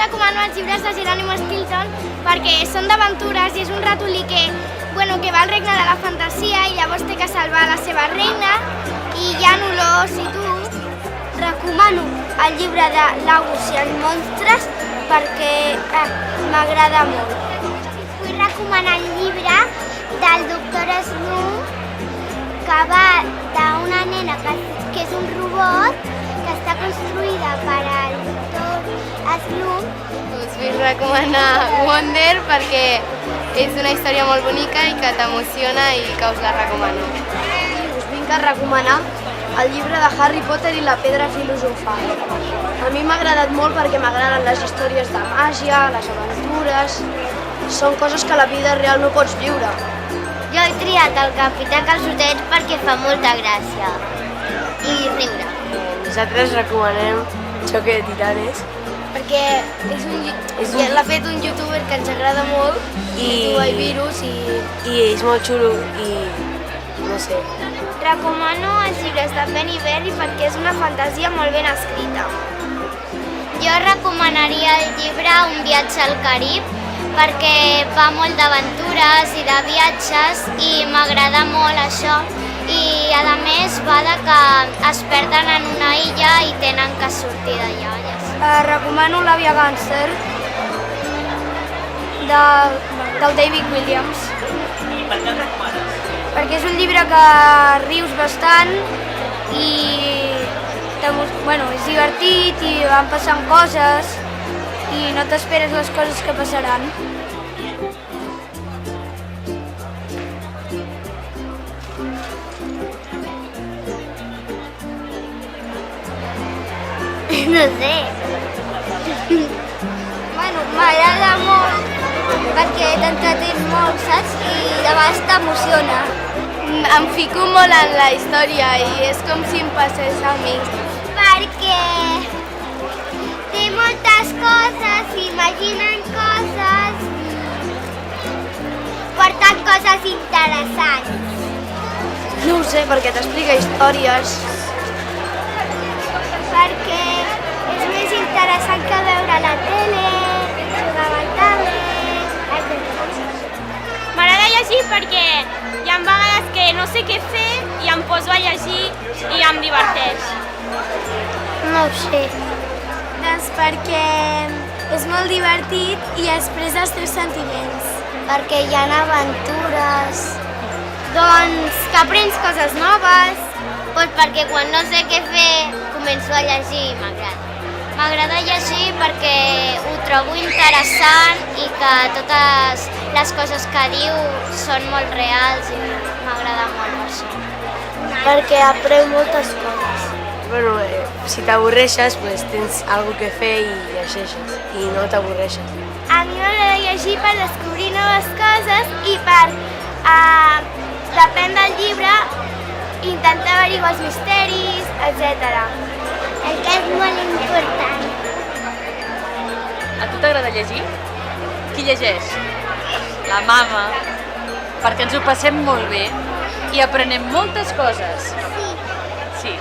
recomano els llibres de Jerónimo Stilton perquè són d'aventures i és un ratolí que va al regne de la fantasia i llavors té que salvar la seva reina i hi ha olors i tu. Recomano el llibre de L'Aus i els monstres perquè m'agrada molt. Vull recomanar el llibre del doctor Slump que va d'una nena que és un robot que està construïda per al doctor Slump. Us vull recomanar Wonder perquè és una història molt bonica i que t'emociona i que us la recomano. Us vinc a recomanar el llibre de Harry Potter i la pedra filosofal. A mi m'ha agradat molt perquè m'agraden les històries de màgia, les aventures. Són coses que a la vida real no pots viure. Jo he triat el Capità Calçotets perquè fa molta gràcia i riure. Nosaltres recomanem Choque de Titanes Perquè l'ha fet un youtuber que ens agrada molt i diu el virus i és molt xulo i no sé. Recomano els llibres de Penny Berry perquè és una fantasia molt ben escrita. Jo recomanaria el llibre Un viatge al Carib perquè va molt d'aventures i de viatges i m'agrada molt això. I a més va de que es perden en una illa i tenen que sortir d'allà. Recomano L'àvia gàngster del David Williams. I per què el recomanes? Perquè és un llibre que rius bastant i és divertit i van passant coses i no t'esperes les coses que passaran. No sé. M'agrada molt perquè t'entretens molt, saps? I de vegades t'emociona. Em fico molt en la història i és com si em passés a mi. Perquè té moltes coses, s'imaginen coses, porten coses interessants. No ho sé, perquè t'explica històries. Perquè és més interessant que veure la tele, jugar al tablet, etc. M'agrada llegir perquè hi ha vegades que no sé què fer i em poso a llegir i em diverteix. No ho sé. Doncs perquè és molt divertit i expressa els teus sentiments. Perquè hi ha aventures. Doncs que aprens coses noves. Doncs perquè quan no sé què fer començo a llegir i m'agrada. M'agrada llegir perquè ho trobo interessant i que totes les coses que diu són molt reals i m'agrada molt això. Perquè aprèn moltes coses. Bueno, si t'avorreixes, pues, tens alguna que fer i llegeixes i no t'avorreixes. A mi m'agrada llegir per descobrir noves coses i per, depèn del llibre, intentar averiguar els misteris, etc. El que és molt important. A tu t'agrada llegir? Qui llegeix? La mama. Perquè ens ho passem molt bé i aprenem moltes coses. Sí. Sí.